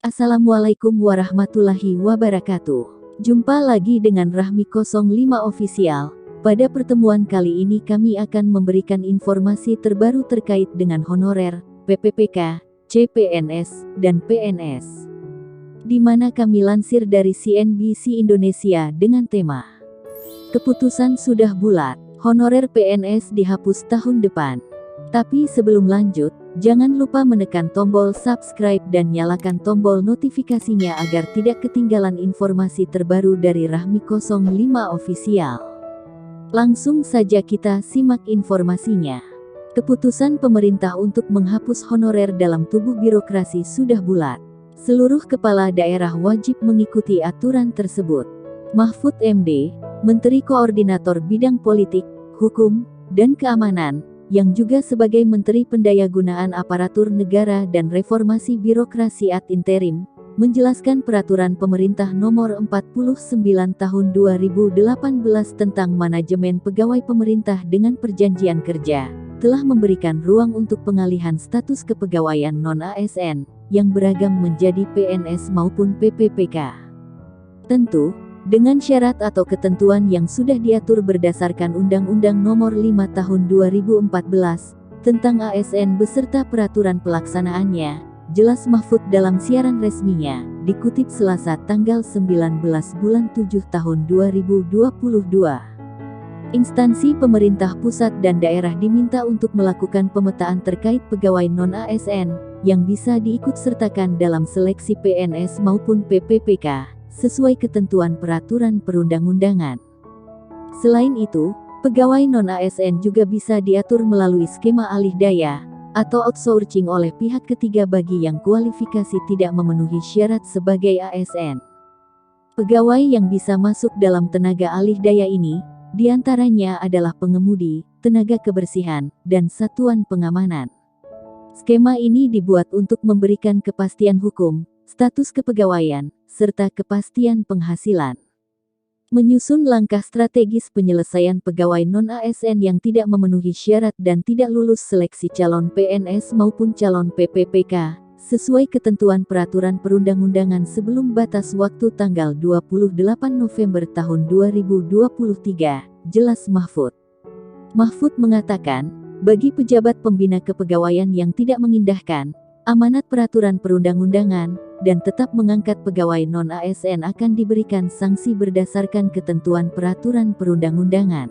Assalamualaikum warahmatullahi wabarakatuh. Jumpa lagi dengan Rahmi 05 Official. Pada pertemuan kali ini kami akan memberikan informasi terbaru terkait dengan honorer, PPPK, CPNS, dan PNS. Di mana kami lansir dari CNBC Indonesia dengan tema keputusan sudah bulat, honorer PNS dihapus tahun depan. Tapi sebelum lanjut, jangan lupa menekan tombol subscribe dan nyalakan tombol notifikasinya agar tidak ketinggalan informasi terbaru dari Rahmi 05 Official. Langsung saja kita simak informasinya. Keputusan pemerintah untuk menghapus honorer dalam tubuh birokrasi sudah bulat. Seluruh kepala daerah wajib mengikuti aturan tersebut. Mahfud MD, Menteri Koordinator Bidang Politik, Hukum, dan Keamanan, yang juga sebagai Menteri Pendayagunaan Aparatur Negara dan Reformasi Birokrasi ad interim, menjelaskan peraturan pemerintah nomor 49 tahun 2018 tentang manajemen pegawai pemerintah dengan perjanjian kerja, telah memberikan ruang untuk pengalihan status kepegawaian non-ASN, yang beragam menjadi PNS maupun PPPK. Tentu, dengan syarat atau ketentuan yang sudah diatur berdasarkan Undang-Undang Nomor 5 Tahun 2014 tentang ASN beserta peraturan pelaksanaannya, jelas Mahfud dalam siaran resminya, dikutip Selasa tanggal 19 bulan 7 tahun 2022. Instansi pemerintah pusat dan daerah diminta untuk melakukan pemetaan terkait pegawai non-ASN, yang bisa diikutsertakan dalam seleksi PNS maupun PPPK, sesuai ketentuan peraturan perundang-undangan. Selain itu, pegawai non-ASN juga bisa diatur melalui skema alih daya, atau outsourcing oleh pihak ketiga bagi yang kualifikasi tidak memenuhi syarat sebagai ASN. Pegawai yang bisa masuk dalam tenaga alih daya ini, diantaranya adalah pengemudi, tenaga kebersihan, dan satuan pengamanan. Skema ini dibuat untuk memberikan kepastian hukum, status kepegawaian, serta kepastian penghasilan. Menyusun langkah strategis penyelesaian pegawai non-ASN yang tidak memenuhi syarat dan tidak lulus seleksi calon PNS maupun calon PPPK, sesuai ketentuan peraturan perundang-undangan sebelum batas waktu tanggal 28 November tahun 2023, jelas Mahfud. Mahfud mengatakan, bagi pejabat pembina kepegawaian yang tidak mengindahkan amanat peraturan perundang-undangan, dan tetap mengangkat pegawai non-ASN akan diberikan sanksi berdasarkan ketentuan peraturan perundang-undangan.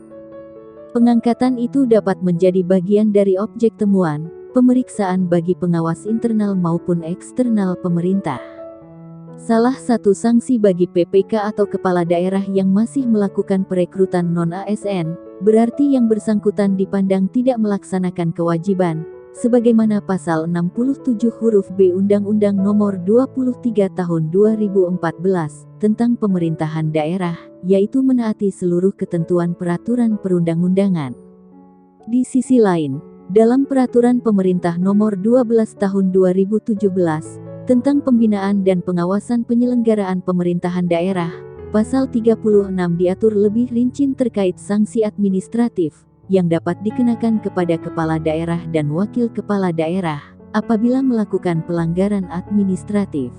Pengangkatan itu dapat menjadi bagian dari objek temuan, pemeriksaan bagi pengawas internal maupun eksternal pemerintah. Salah satu sanksi bagi PPK atau kepala daerah yang masih melakukan perekrutan non-ASN, berarti yang bersangkutan dipandang tidak melaksanakan kewajiban, sebagaimana pasal 67 huruf B Undang-Undang Nomor 23 Tahun 2014 tentang pemerintahan daerah, yaitu menaati seluruh ketentuan peraturan perundang-undangan. Di sisi lain, dalam peraturan pemerintah Nomor 12 Tahun 2017 tentang pembinaan dan pengawasan penyelenggaraan pemerintahan daerah, pasal 36 diatur lebih rinci terkait sanksi administratif yang dapat dikenakan kepada kepala daerah dan wakil kepala daerah, apabila melakukan pelanggaran administratif.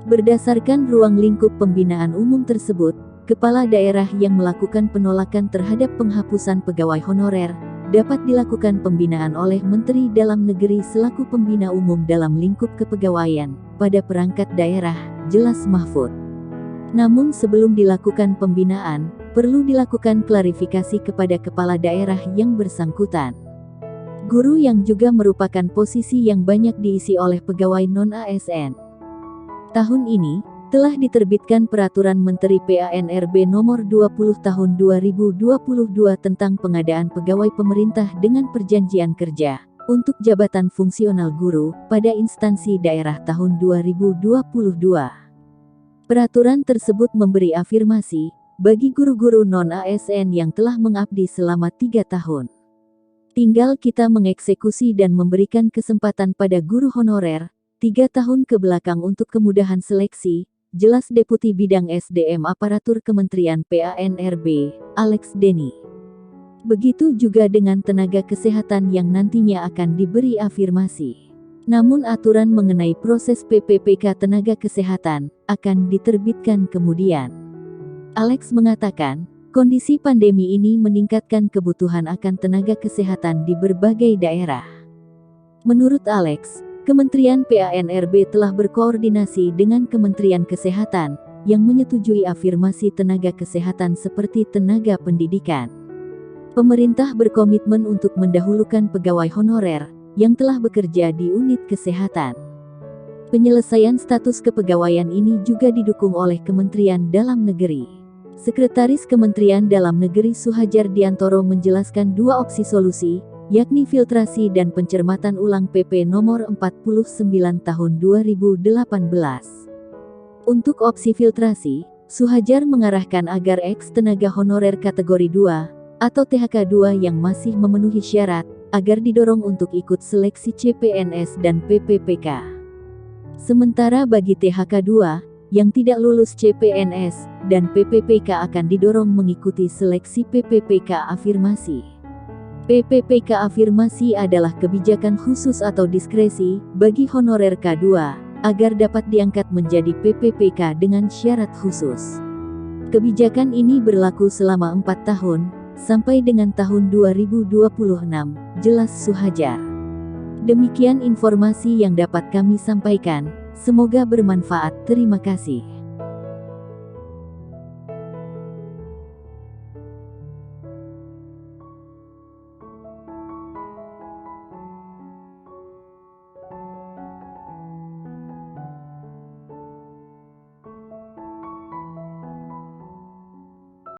Berdasarkan ruang lingkup pembinaan umum tersebut, kepala daerah yang melakukan penolakan terhadap penghapusan pegawai honorer, dapat dilakukan pembinaan oleh Menteri Dalam Negeri selaku pembina umum dalam lingkup kepegawaian, pada perangkat daerah, jelas Mahfud. Namun sebelum dilakukan pembinaan, perlu dilakukan klarifikasi kepada kepala daerah yang bersangkutan. Guru yang juga merupakan posisi yang banyak diisi oleh pegawai non-ASN. Tahun ini, telah diterbitkan Peraturan Menteri PANRB Nomor 20 Tahun 2022 tentang pengadaan pegawai pemerintah dengan perjanjian kerja, untuk jabatan fungsional guru, pada instansi daerah tahun 2022. Peraturan tersebut memberi afirmasi bagi guru-guru non-ASN yang telah mengabdi selama 3 tahun. Tinggal kita mengeksekusi dan memberikan kesempatan pada guru honorer, 3 tahun ke belakang untuk kemudahan seleksi, jelas Deputi Bidang SDM Aparatur Kementerian PANRB, Alex Denny. Begitu juga dengan tenaga kesehatan yang nantinya akan diberi afirmasi. Namun aturan mengenai proses PPPK tenaga kesehatan akan diterbitkan kemudian. Alex mengatakan, kondisi pandemi ini meningkatkan kebutuhan akan tenaga kesehatan di berbagai daerah. Menurut Alex, Kementerian PANRB telah berkoordinasi dengan Kementerian Kesehatan yang menyetujui afirmasi tenaga kesehatan seperti tenaga pendidikan. Pemerintah berkomitmen untuk mendahulukan pegawai honorer yang telah bekerja di unit kesehatan. Penyelesaian status kepegawaian ini juga didukung oleh Kementerian Dalam Negeri. Sekretaris Kementerian Dalam Negeri Suhajar Diantoro menjelaskan 2 opsi solusi, yakni filtrasi dan pencermatan ulang PP nomor 49 tahun 2018. Untuk opsi filtrasi, Suhajar mengarahkan agar ex-tenaga honorer kategori 2 atau THK 2 yang masih memenuhi syarat, agar didorong untuk ikut seleksi CPNS dan PPPK. Sementara bagi THK 2, yang tidak lulus CPNS dan PPPK akan didorong mengikuti seleksi PPPK afirmasi. PPPK afirmasi adalah kebijakan khusus atau diskresi bagi honorer K2 agar dapat diangkat menjadi PPPK dengan syarat khusus. Kebijakan ini berlaku selama 4 tahun sampai dengan tahun 2026, jelas Suhajar. Demikian informasi yang dapat kami sampaikan, semoga bermanfaat. Terima kasih.